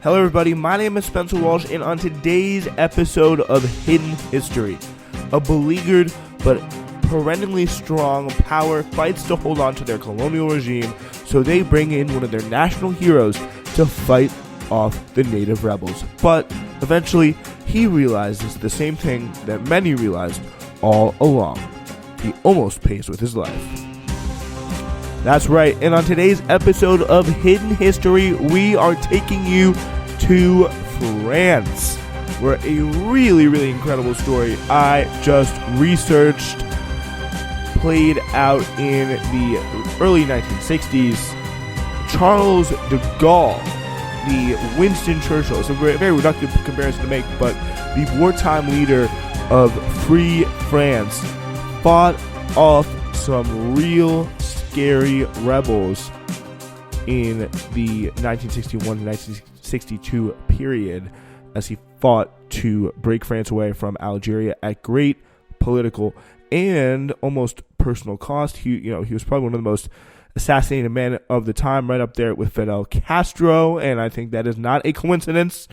Hello everybody, my name is Spencer Walsh, and on today's episode of Hidden History, a beleaguered but perennially strong power fights to hold on to their colonial regime, so they bring in one of their national heroes to fight off the native rebels. But eventually, he realizes the same thing that many realized all along. He almost pays with his life. That's right, and on today's episode of Hidden History, we are taking you to France, where a really incredible story I just researched played out in the early 1960s. Charles de Gaulle, the Winston Churchill, it's a very reductive comparison to make, but the wartime leader of Free France fought off some real scary rebels in the 1961 to 1962 period as he fought to break France away from Algeria at great political and almost personal cost. He was probably one of the most assassinated men of the time, right up there with Fidel Castro, and I think that is not a coincidence.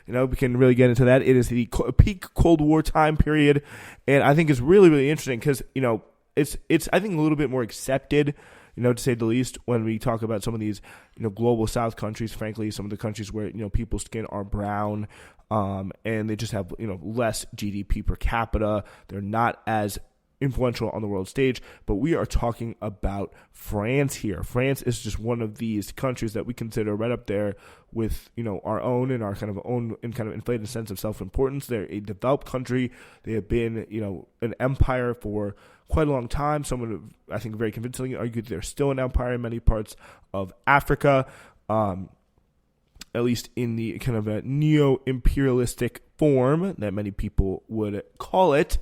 We can really get into that. It is the peak Cold War time period, and I think it's really interesting because, it's I think a little bit more accepted, to say the least, when we talk about some of these, global South countries, frankly, some of the countries where, people's skin are brown, and they just have, less GDP per capita. They're not as influential on the world stage, but we are talking about France here. France is just one of these countries that we consider right up there with, our own and our kind of inflated sense of self-importance. They're a developed country. They have been, an empire for quite a long time. Someone would, I think, very convincingly argued they're still an empire in many parts of Africa, at least in the kind of a neo-imperialistic form that many people would call it.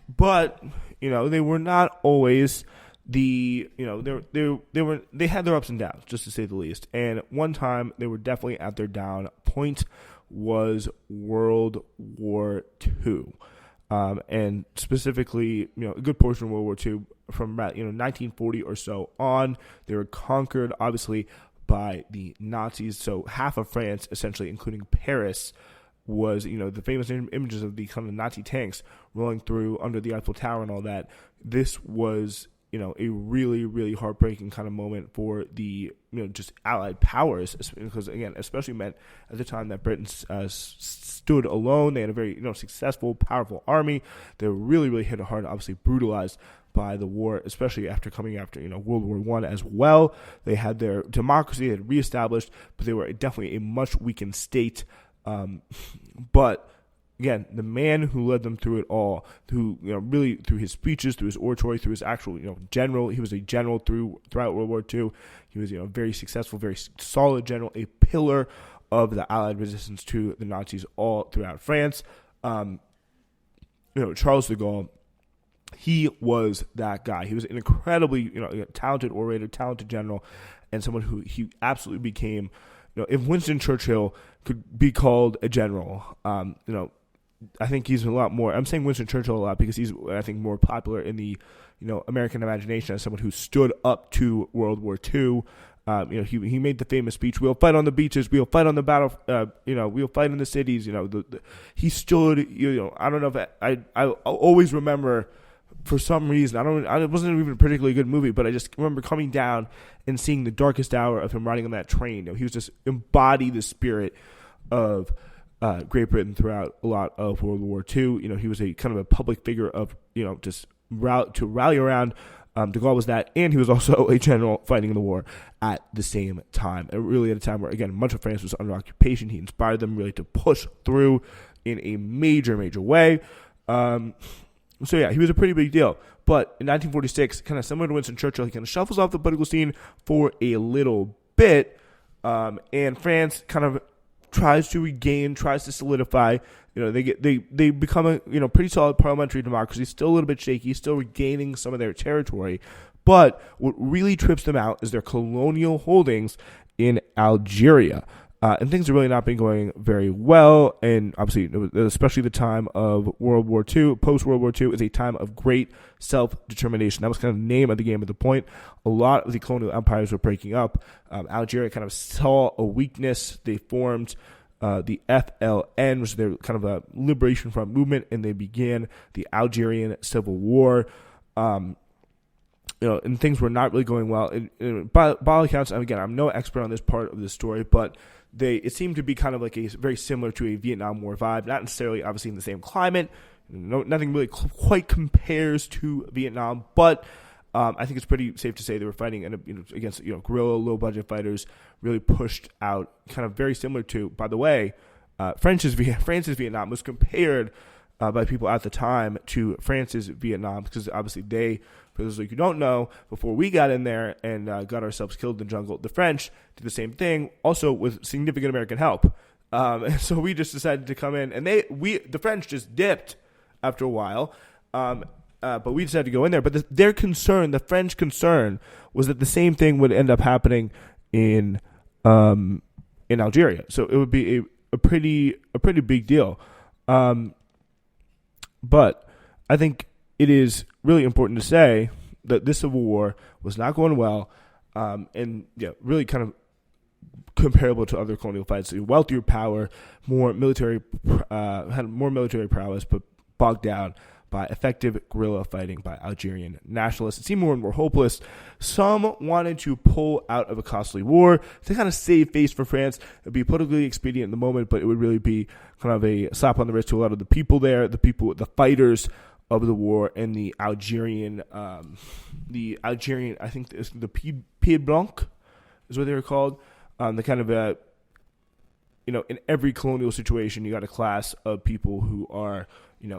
But, they were not always they had their ups and downs, just to say the least. And one time they were definitely at their down point was World War II. And specifically, a good portion of World War II from about, 1940 or so on. They were conquered, obviously, by the Nazis. So half of France, essentially, including Paris, was, the famous images of the kind of Nazi tanks rolling through under the Eiffel Tower and all that. This was, a really heartbreaking kind of moment for the, just Allied powers, because, again, especially meant at the time that Britain stood alone. They had a very, successful, powerful army. They were really hit hard, obviously brutalized by the war, especially after coming after, World War I as well. They had their democracy, they had reestablished, but they were definitely a much weakened state. But again, the man who led them through it all, who, really through his speeches, through his oratory, through his actual, general, he was a general throughout World War II. He was, very successful, very solid general, a pillar of the Allied resistance to the Nazis all throughout France. Charles de Gaulle, he was that guy. He was an incredibly, talented orator, talented general, and someone who he absolutely became. If Winston Churchill could be called a general, I think he's a lot more. I'm saying Winston Churchill a lot because he's, I think, more popular in the, American imagination as someone who stood up to World War II. He made the famous speech, "We'll fight on the beaches, we'll fight on the battle, we'll fight in the cities." He stood. I don't know if I always remember. For some reason, it wasn't even a particularly good movie, but I just remember coming down and seeing the darkest hour of him riding on that train. He was just embodied the spirit of Great Britain throughout a lot of World War II. He was a kind of a public figure of, just to rally around. De Gaulle was that, and he was also a general fighting in the war at the same time. And really at a time where, again, much of France was under occupation. He inspired them really to push through in a major way. So yeah, he was a pretty big deal. But in 1946, kind of similar to Winston Churchill, he kind of shuffles off the political scene for a little bit, and France kind of tries to solidify. They become a pretty solid parliamentary democracy, still a little bit shaky, still regaining some of their territory. But what really trips them out is their colonial holdings in Algeria. And things have really not been going very well. And obviously, especially the time of World War II, post-World War II, is a time of great self-determination. That was kind of the name of the game at the point. A lot of the colonial empires were breaking up. Algeria kind of saw a weakness. They formed the FLN, which is their kind of a liberation front movement, and they began the Algerian Civil War. And things were not really going well. By all accounts, and again, I'm no expert on this part of the story, but it seemed to be kind of like a very similar to a Vietnam War vibe, not necessarily obviously in the same climate. Nothing really quite compares to Vietnam, but I think it's pretty safe to say they were fighting against guerrilla, low budget fighters, really pushed out, kind of very similar to, by the way, France's Vietnam was compared by people at the time to France's Vietnam, because obviously for those of you who don't know, before we got in there and got ourselves killed in the jungle, the French did the same thing, also with significant American help. And so we just decided to come in, and the French just dipped after a while, but we decided to go in there. But the French concern, was that the same thing would end up happening in Algeria. So it would be a pretty big deal. But I think it is really important to say that this civil war was not going well, really kind of comparable to other colonial fights. So wealthier power, had more military prowess, but bogged down by effective guerrilla fighting by Algerian nationalists. It seemed more and more hopeless. Some wanted to pull out of a costly war to kind of save face for France. It would be politically expedient in the moment, but it would really be kind of a slap on the wrist to a lot of the people there, the fighters of the war, and the Algerian, I think it's the Pied Blanc is what they were called. The kind of in every colonial situation, you got a class of people who are,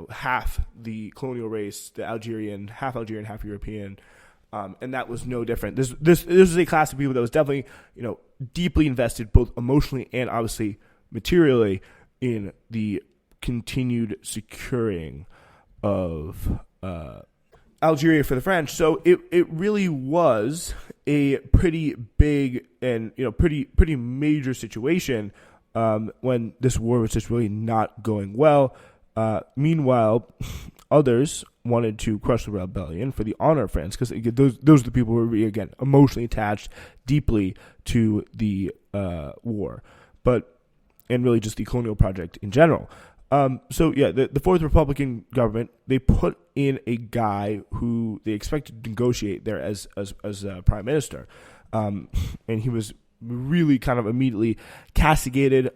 half the colonial race, the half Algerian, half European, and that was no different. This is a class of people that was definitely, deeply invested, both emotionally and obviously materially, in the continued securing of Algeria for the French. So it really was a pretty big and pretty major situation when this war was just really not going well. Meanwhile, others wanted to crush the rebellion for the honor of France, because those are the people who were, again, emotionally attached deeply to the war, and really just the colonial project in general. The Fourth Republican government, they put in a guy who they expected to negotiate there as prime minister, and he was really kind of immediately castigated,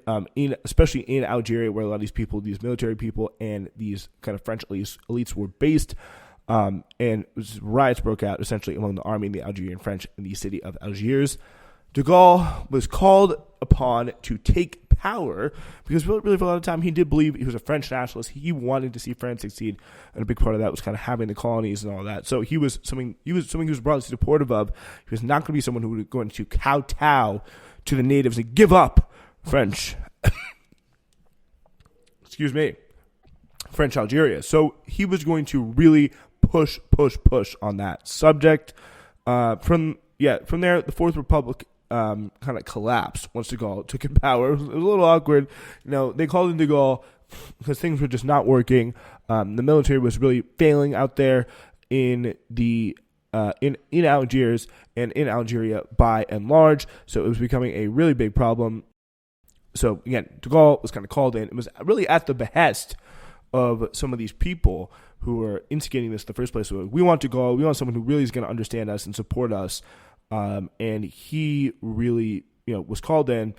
especially in Algeria, where a lot of these military people and these kind of French elites were based, and riots broke out essentially among the army and the Algerian French in the city of Algiers. De Gaulle was called upon to take power because really for a lot of time he did believe he was a French nationalist. He wanted to see France succeed, and a big part of that was kind of having the colonies and all that. So he was someone he was broadly supportive of. He was not going to be someone who was going to kowtow to the natives and give up French. Excuse me, French Algeria. So he was going to really push on that subject. From there, the Fourth Republic kind of collapsed once De Gaulle took in power. It was a little awkward. They called in De Gaulle because things were just not working. The military was really failing out there in the in Algiers and in Algeria by and large. So it was becoming a really big problem. So again, De Gaulle was kind of called in. It was really at the behest of some of these people who were instigating this in the first place. So we want De Gaulle. We want someone who really is going to understand us and support us. And he really, was called in.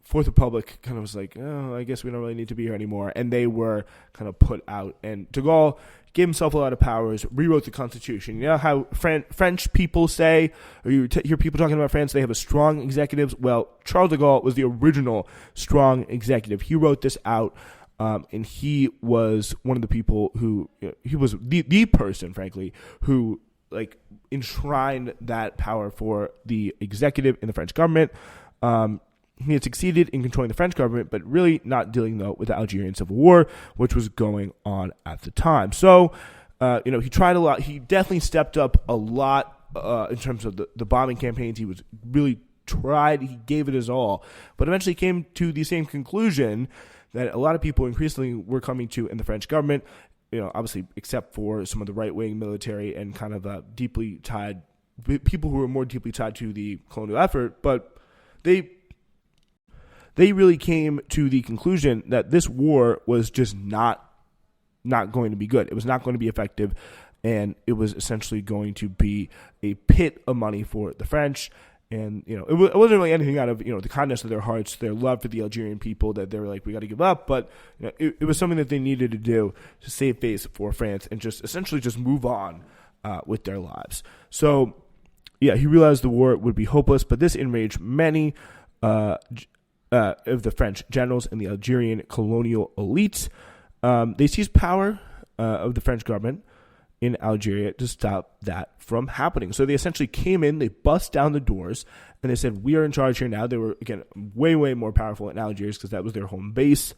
Fourth Republic kind of was like, oh, I guess we don't really need to be here anymore. And they were kind of put out. And De Gaulle gave himself a lot of powers, rewrote the Constitution. You know how French people say, or you hear people talking about France, they have a strong executive? Well, Charles de Gaulle was the original strong executive. He wrote this out. And he was one of the people who, he was the person, frankly, who enshrined that power for the executive in the French government. He had succeeded in controlling the French government, but really not dealing, though, with the Algerian Civil War, which was going on at the time. So, he tried a lot. He definitely stepped up a lot in terms of the bombing campaigns. He was really tried. He gave it his all, but eventually came to the same conclusion that a lot of people increasingly were coming to in the French government, obviously except for some of the right-wing military and kind of deeply tied people who were more deeply tied to the colonial effort, but they they really came to the conclusion that this war was just not going to be good. It was not going to be effective, and it was essentially going to be a pit of money for the French. And, it wasn't really anything out of, the kindness of their hearts, their love for the Algerian people, that they were like, we got to give up. But it was something that they needed to do to save face for France and just essentially just move on with their lives. So, yeah, he realized the war would be hopeless, but this enraged many of the French generals and the Algerian colonial elites. They seized power of the French government in Algeria to stop that from happening. So they essentially came in, they bust down the doors, and they said, we are in charge here now. They were, again, way, way more powerful in Algiers because that was their home base.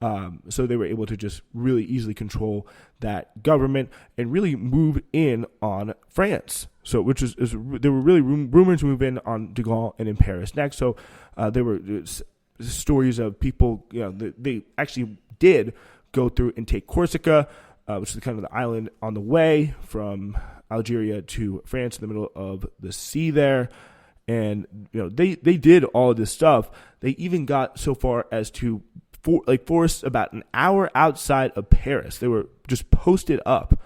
So they were able to just really easily control that government and really move in on France. So, there were really rumors to move in on de Gaulle and in Paris next. So there were stories of people, they actually did go through and take Corsica, which is kind of the island on the way from Algeria to France in the middle of the sea there. And, they did all of this stuff. They even got so far as to force about an hour outside of Paris. They were just posted up,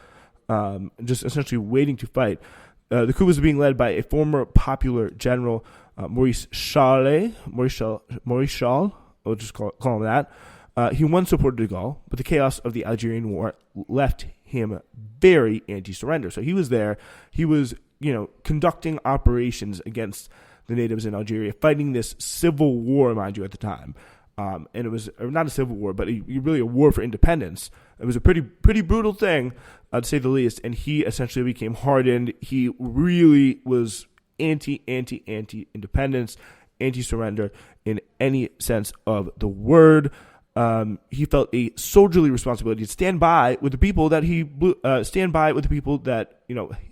just essentially waiting to fight. The coup was being led by a former popular general, Maurice Charles, I'll just call him that. He once supported de Gaulle, but the chaos of the Algerian war left him very anti-surrender. So he was there. He was, conducting operations against the natives in Algeria, fighting this civil war, mind you, at the time. And it was not a civil war, but really a war for independence. It was a pretty brutal thing, to say the least. And he essentially became hardened. He really was anti-independence, anti-surrender in any sense of the word. He felt a soldierly responsibility to stand by with the people that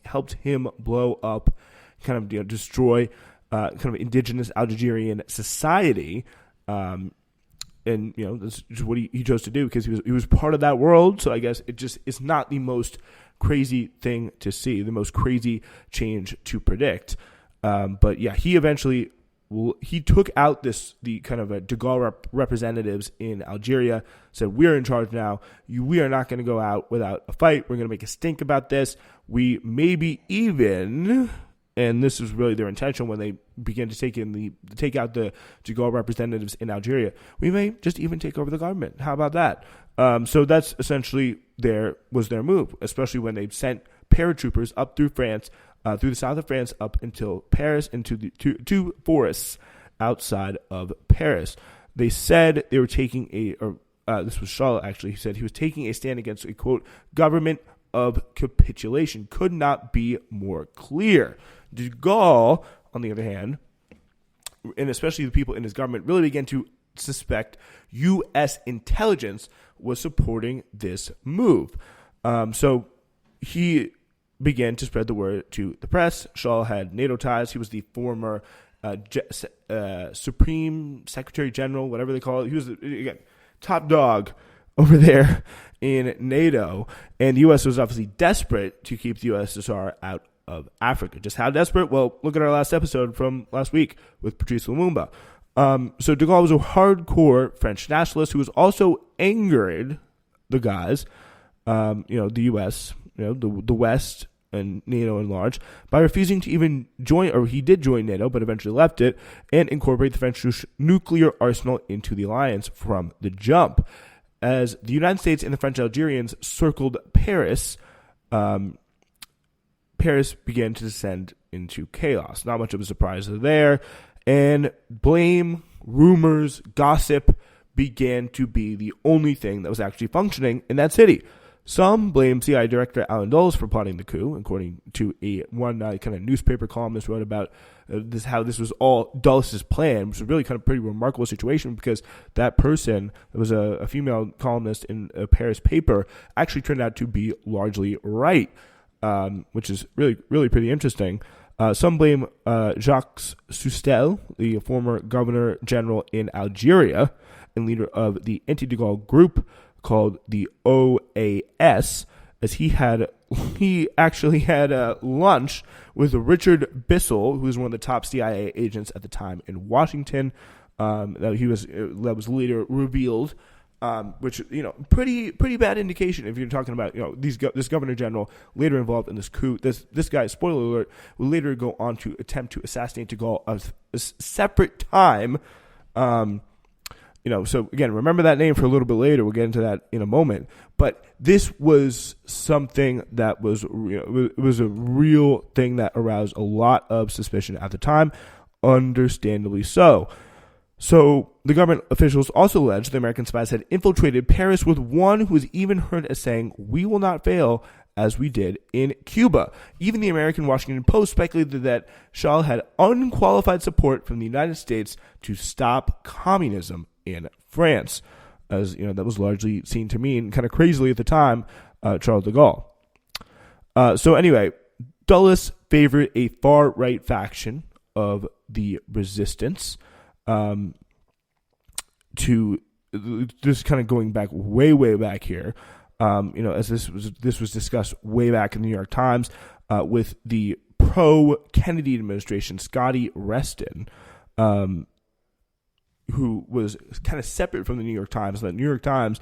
helped him blow up, kind of destroy kind of indigenous Algerian society. And that's just what he chose to do because he was part of that world. So I guess it's not the most crazy thing to see, the most crazy change to predict. But yeah, he eventually. He took out the kind of de Gaulle representatives in Algeria, said, we're in charge now. We are not going to go out without a fight. We're going to make a stink about this. We maybe even, and this is really their intention when they begin to take out the de Gaulle representatives in Algeria, we may just even take over the government. How about that? So that's essentially their move, especially when they sent paratroopers up through France, through the south of France up until Paris and to the two forests outside of Paris. They said they were taking this was Charles actually, he said he was taking a stand against a, quote, government of capitulation. Could not be more clear. De Gaulle, on the other hand, and especially the people in his government, really began to suspect U.S. intelligence was supporting this move. So he began to spread the word to the press. Charles had NATO ties. He was the former Supreme Secretary General, whatever they call it. He was, again, top dog over there in NATO. And the U.S. was obviously desperate to keep the USSR out of Africa. Just how desperate? Well, look at our last episode from last week with Patrice Lumumba. So de Gaulle was a hardcore French nationalist who was also angered the guys, the U.S., the West and NATO in large, by refusing to even join, or he did join NATO, but eventually left it, and incorporate the French nuclear arsenal into the alliance from the jump. As the United States and the French Algerians circled Paris, Paris began to descend into chaos. Not much of a surprise there. And blame, rumors, gossip began to be the only thing that was actually functioning in that city. Some blame CIA Director Alan Dulles for plotting the coup, according to one kind of newspaper columnist wrote about how this was all Dulles' plan, which was really kind of a pretty remarkable situation because that person, that was a female columnist in a Paris paper, actually turned out to be largely right, which is really, really pretty interesting. Some blame Jacques Soustelle, the former governor general in Algeria and leader of the anti-de Gaulle group called the OAS, as he actually had lunch with Richard Bissell, who was one of the top CIA agents at the time in Washington. that was later revealed. Which, pretty bad indication if you're talking about, this governor general later involved in this coup. This guy, spoiler alert, will later go on to attempt to assassinate de Gaulle a separate time. So again, remember that name for a little bit later. We'll get into that in a moment. But this was something that was, it was a real thing that aroused a lot of suspicion at the time, understandably so. So the government officials also alleged the American spies had infiltrated Paris, with one who was even heard as saying, "We will not fail as we did in Cuba." Even the American Washington Post speculated that Charles had unqualified support from the United States to stop communism in France, as that was largely seen to mean, kind of crazily at the time, Charles de Gaulle. So anyway, Dulles favored a far-right faction of the resistance. To just kind of going back way back here, as this was discussed way back in the New York Times, with the pro-Kennedy administration, Scotty Reston, who was kind of separate from the New York Times. The New York Times,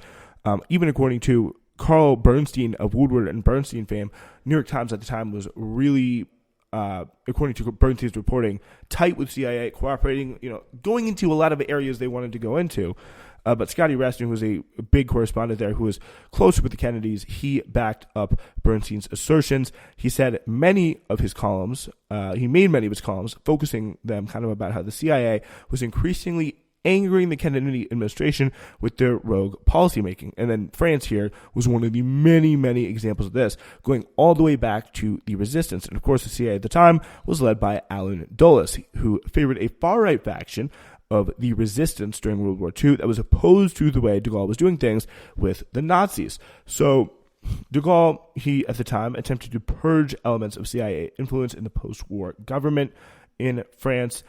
even according to Carl Bernstein of Woodward and Bernstein fame, New York Times at the time was really, according to Bernstein's reporting, tight with CIA, cooperating, going into a lot of areas they wanted to go into. But Scotty Reston, who was a big correspondent there, who was close with the Kennedys, he backed up Bernstein's assertions. He said many of his columns, focusing them kind of about how the CIA was increasingly angering the Kennedy administration with their rogue policymaking. And then France here was one of the many examples of this, going all the way back to the resistance. And of course, the CIA at the time was led by Allen Dulles, who favored a far-right faction of the resistance during World War II that was opposed to the way de Gaulle was doing things with the Nazis. So de Gaulle, he at the time attempted to purge elements of CIA influence in the post-war government in France.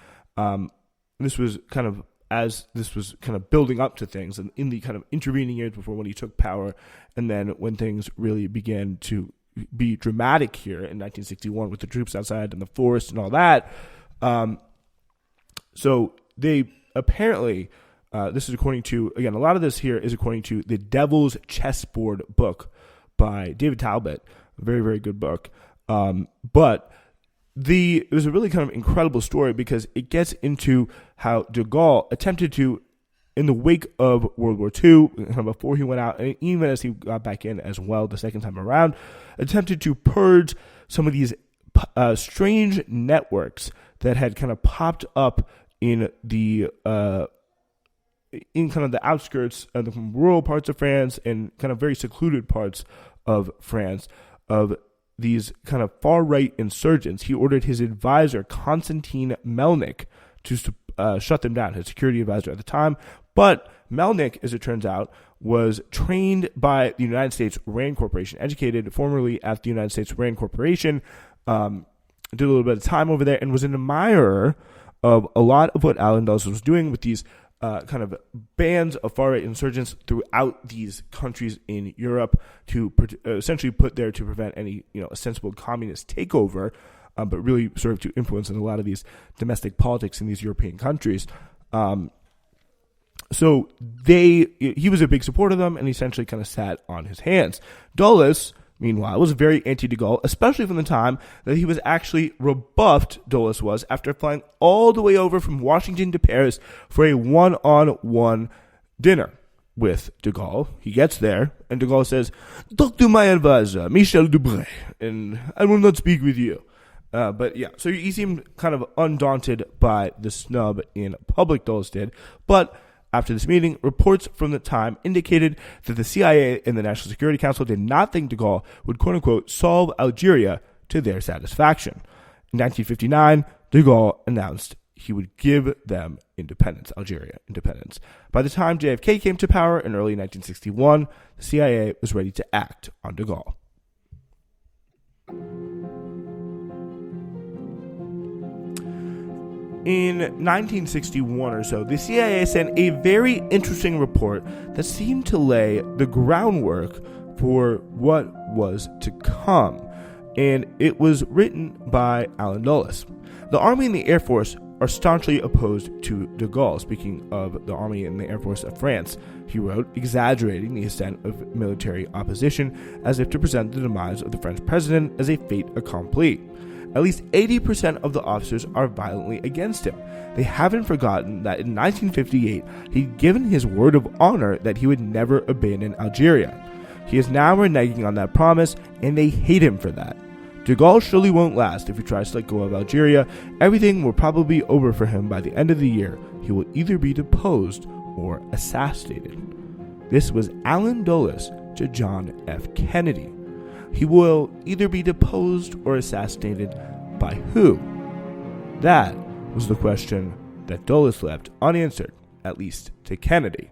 This was kind of building up to things, and in the kind of intervening years before when he took power, and then when things really began to be dramatic here in 1961 with the troops outside and the forest and all that. So they apparently, this is according to, again, a lot of this here is according to The Devil's Chessboard book by David Talbot, a very good book. But it was a really kind of incredible story because it gets into how de Gaulle attempted to, in the wake of World War II, kind of before he went out, and even as he got back in as well the second time around, attempted to purge some of these strange networks that had kind of popped up in the kind of the outskirts of the rural parts of France and kind of very secluded parts of France, of these kind of far-right insurgents. He ordered his advisor, Konstantin Melnik, to shut them down, his security advisor at the time. But Melnik, as it turns out, was trained by the United States Rand Corporation, educated formerly at the United States Rand Corporation, did a little bit of time over there, and was an admirer of a lot of what Allen Dulles was doing with these kind of bands of far-right insurgents throughout these countries in Europe to essentially put there to prevent any ostensible communist takeover, but really serve to influence in a lot of these domestic politics in these European countries. So he was a big supporter of them and essentially kind of sat on his hands. Dulles, meanwhile, was very anti-de Gaulle, especially from the time that he was actually rebuffed, Dulles was, after flying all the way over from Washington to Paris for a one-on-one dinner with de Gaulle. He gets there, and de Gaulle says, "Talk to my advisor, Michel Debré, and I will not speak with you." But yeah, so he seemed kind of undaunted by the snub in public, Dulles did, but after this meeting, reports from the time indicated that the CIA and the National Security Council did not think de Gaulle would, quote-unquote, solve Algeria to their satisfaction. In 1959, de Gaulle announced he would give them independence, Algeria independence. By the time JFK came to power in early 1961, the CIA was ready to act on de Gaulle. In 1961 or so, the CIA sent a very interesting report that seemed to lay the groundwork for what was to come, and it was written by Allen Dulles. The Army and the Air Force are staunchly opposed to de Gaulle. Speaking of the Army and the Air Force of France, he wrote, exaggerating the extent of military opposition as if to present the demise of the French president as a fait accompli. At least 80% of the officers are violently against him. They haven't forgotten that in 1958, he'd given his word of honor that he would never abandon Algeria. He is now reneging on that promise, and they hate him for that. De Gaulle surely won't last if he tries to let go of Algeria. Everything will probably be over for him by the end of the year. He will either be deposed or assassinated. This was Allen Dulles to John F. Kennedy. He will either be deposed or assassinated by who? That was the question that Dulles left unanswered, at least to Kennedy.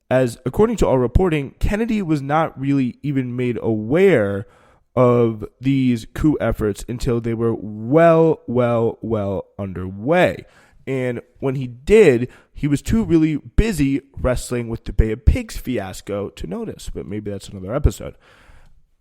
As according to all reporting, Kennedy was not really even made aware of these coup efforts until they were well underway. And when he did, he was too really busy wrestling with the Bay of Pigs fiasco to notice, but maybe that's another episode.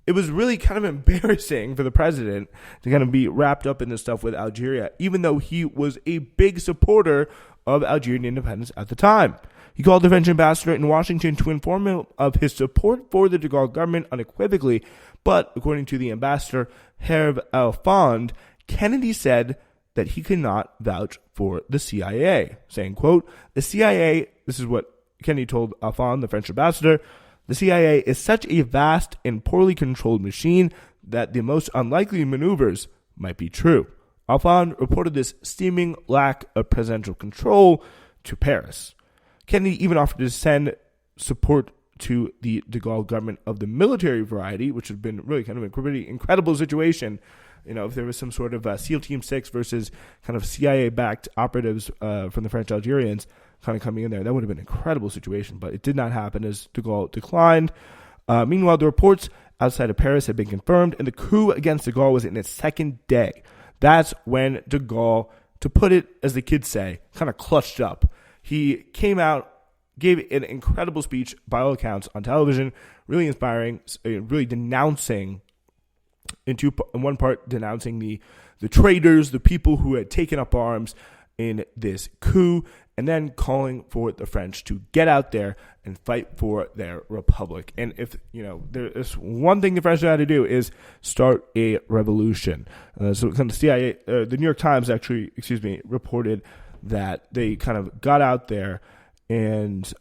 It was really kind of embarrassing for the president to kind of be wrapped up in this stuff with Algeria, even though he was a big supporter of Algerian independence at the time. He called the French ambassador in Washington to inform him of his support for the de Gaulle government unequivocally, but according to the ambassador, Hervé Alfond, Kennedy said that he could not vouch for the CIA, saying, quote, the CIA, this is what Kennedy told Alfond, the French ambassador, the CIA is such a vast and poorly controlled machine that the most unlikely maneuvers might be true. Alfond reported this seeming lack of presidential control to Paris. Kennedy even offered to send support to the de Gaulle government of the military variety, which had been really kind of a pretty incredible situation. You know, if there was some sort of SEAL Team 6 versus kind of CIA-backed operatives from the French Algerians kind of coming in there, that would have been an incredible situation, but it did not happen as de Gaulle declined. Meanwhile, the reports outside of Paris had been confirmed, and the coup against de Gaulle was in its second day. That's when de Gaulle, to put it, as the kids say, kind of clutched up. He came out, gave an incredible speech by all accounts on television, really inspiring, really denouncing, in one part denouncing the traitors, the people who had taken up arms in this coup, and then calling for the French to get out there and fight for their republic. And if, you know, there is one thing the French had to do is start a revolution. So kind of CIA, the New York Times actually, reported that they kind of got out there and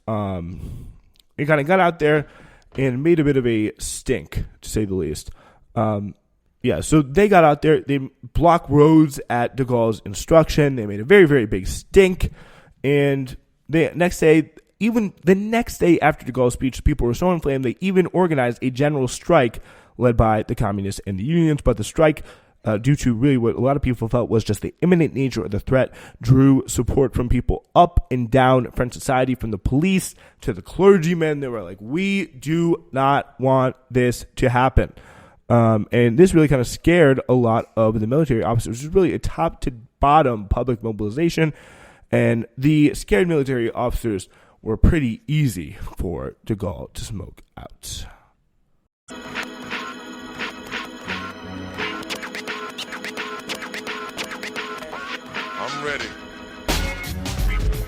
made a bit of a stink, to say the least. So they got out there, they blocked roads at de Gaulle's instruction, they made a very, very big stink, and the next day after de Gaulle's speech, people were so inflamed, they even organized a general strike led by the communists and the unions, but the strike, due to really what a lot of people felt was just the imminent nature of the threat, drew support from people up and down French society, from the police to the clergymen. They were like, we do not want this to happen. And this really kind of scared a lot of the military officers. It was really a top to bottom public mobilization, and the scared military officers were pretty easy for de Gaulle to smoke out. I'm ready.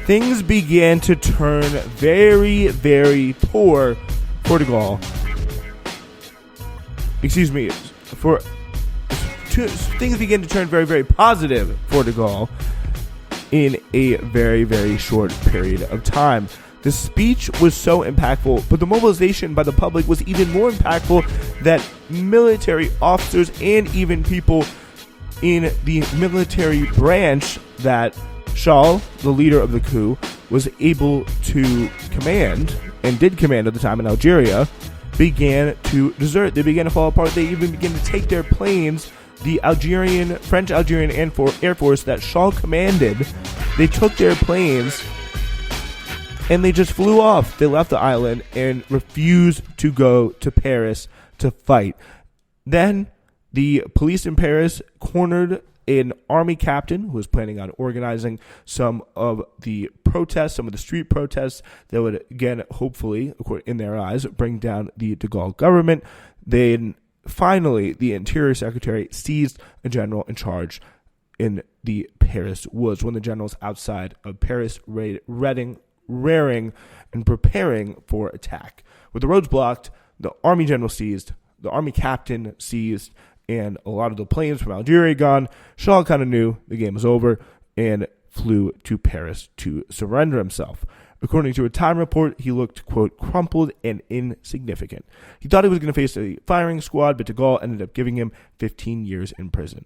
Things began to turn very, very poor for de Gaulle. Things began to turn very, very positive for de Gaulle in a very, very short period of time. The speech was so impactful, but the mobilization by the public was even more impactful, that military officers and even people in the military branch that Charles, the leader of the coup, was able to command, and did command at the time in Algeria, began to desert. They began to fall apart. They even began to take their planes, the French Algerian Air Force that Charles commanded. They took their planes and they just flew off. They left the island and refused to go to Paris to fight. Then the police in Paris cornered an army captain who was planning on organizing some of the protests, some of the street protests that would, again, hopefully, in their eyes, bring down the de Gaulle government. Then, finally, the Interior Secretary seized a general in charge in the Paris woods. One of the generals outside of Paris, raring and preparing for attack. With the roads blocked, the army general seized, the army captain seized, and a lot of the planes from Algeria gone. Charles kind of knew the game was over and flew to Paris to surrender himself. According to a Time report, he looked, quote, crumpled and insignificant. He thought he was going to face a firing squad, but de Gaulle ended up giving him 15 years in prison.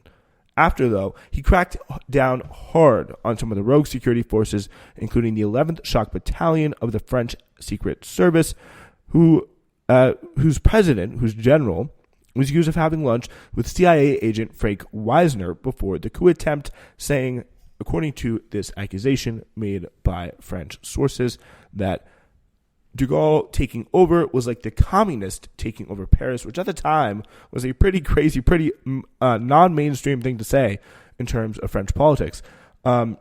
After, though, he cracked down hard on some of the rogue security forces, including the 11th Shock Battalion of the French Secret Service, whose general, was accused of having lunch with CIA agent Frank Wisner before the coup attempt, saying, according to this accusation made by French sources, that de Gaulle taking over was like the communist taking over Paris, which at the time was a pretty crazy, pretty non-mainstream thing to say in terms of French politics. He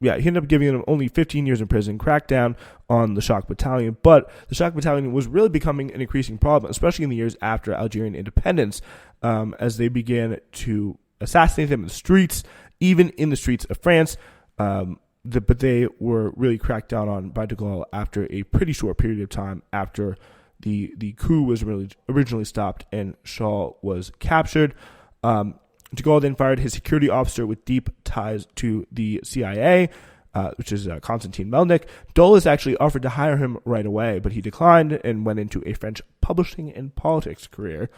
ended up giving him only 15 years in prison, cracked down on the Shock Battalion, but the Shock Battalion was really becoming an increasing problem, especially in the years after Algerian independence, as they began to assassinate them in the streets, even in the streets of France. But they were really cracked down on by de Gaulle after a pretty short period of time after the coup was really originally stopped and Charles was captured. De Gaulle then fired his security officer with deep ties to the CIA, which is Konstantin Melnik. Dulles actually offered to hire him right away, but he declined and went into a French publishing and politics career.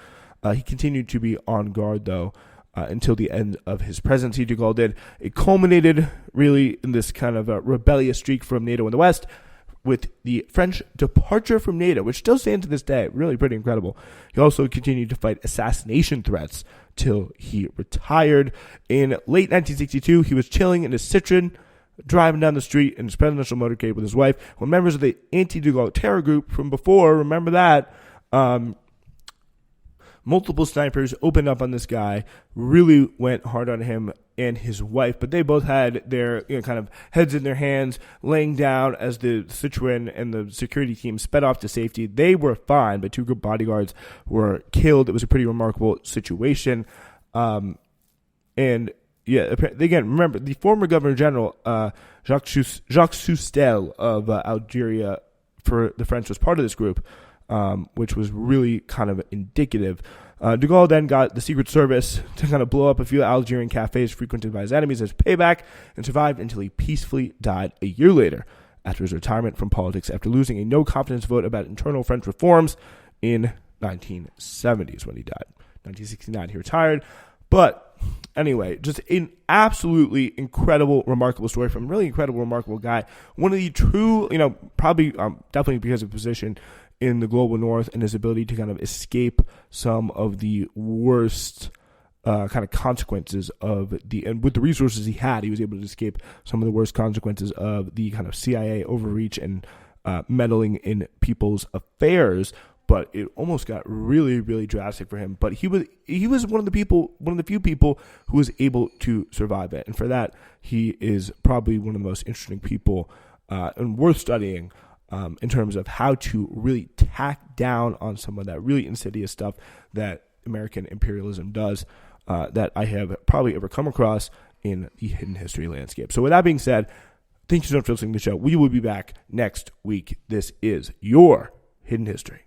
He continued to be on guard, though, until the end of his presidency. De Gaulle did. It culminated really in this kind of rebellious streak from NATO in the West with the French departure from NATO, which still stands to this day. Really pretty incredible. He also continued to fight assassination threats till he retired. In late 1962, he was chilling in his Citroen, driving down the street in his presidential motorcade with his wife, when members of the anti-de Gaulle terror group from before, remember that, multiple snipers opened up on this guy, really went hard on him and his wife, but they both had their kind of heads in their hands, laying down as the Citroen and the security team sped off to safety. They were fine, but two good bodyguards were killed. It was a pretty remarkable situation. Again, remember, the former Governor General, Jacques Soustel of Algeria for the French was part of this group, which was really kind of indicative. De Gaulle then got the Secret Service to kind of blow up a few Algerian cafes frequented by his enemies as payback, and survived until he peacefully died a year later after his retirement from politics after losing a no-confidence vote about internal French reforms in 1970s when he died. 1969 he retired. But anyway, just an absolutely incredible, remarkable story from a really incredible, remarkable guy. One of the true, probably definitely because of his position in the global north and his ability to kind of escape some of the worst kind of consequences and with the resources he had, he was able to escape some of the worst consequences of the kind of CIA overreach and meddling in people's affairs. But it almost got really, really drastic for him. But he was one of the few people who was able to survive it, and for that, he is probably one of the most interesting people and worth studying. In terms of how to really tack down on some of that really insidious stuff that American imperialism does that I have probably ever come across in the hidden history landscape. So with that being said, thank you so much for listening to the show. We will be back next week. This is your Hidden History.